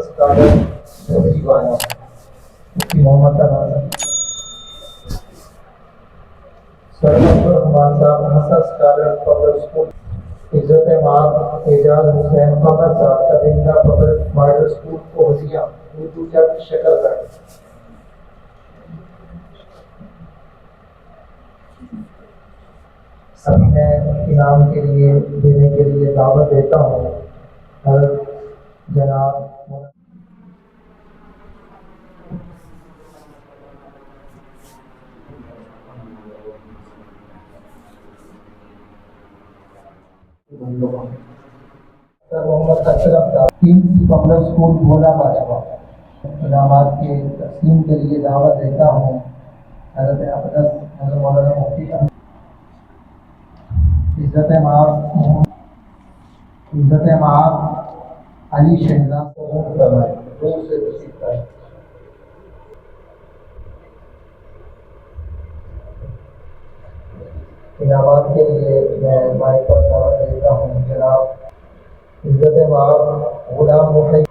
Scholar दीवाना मुफ्ती Mohammad तनाज़ server हमान साहब Hasan scholar public school इज्जत माब एजाज हुसैन फखर साहब कबिंदा पब्लिक मॉडल स्कूल कोहजिया उर्दू चक शकलगढ़। सभी मैं इनाम के लिए देने के लिए दावत देता हूँ हज़रत जनाब सर मोहम्मद असलम साहब किंग्स पब्लिक स्कूल भोला बाजवा इनामात के तकसीम के लिए दावत देता हूँ हज़रत अक़दस हज़रत मौलाना मुफ्ती इज़्ज़त माब अली शहजाद कबूल फरमाए दूर से तशरीफ लाए। इनामात के लिए मैं माइक पर दावत देता हूँ जनाब इज़्ज़त माब गुलाम मुफ़ी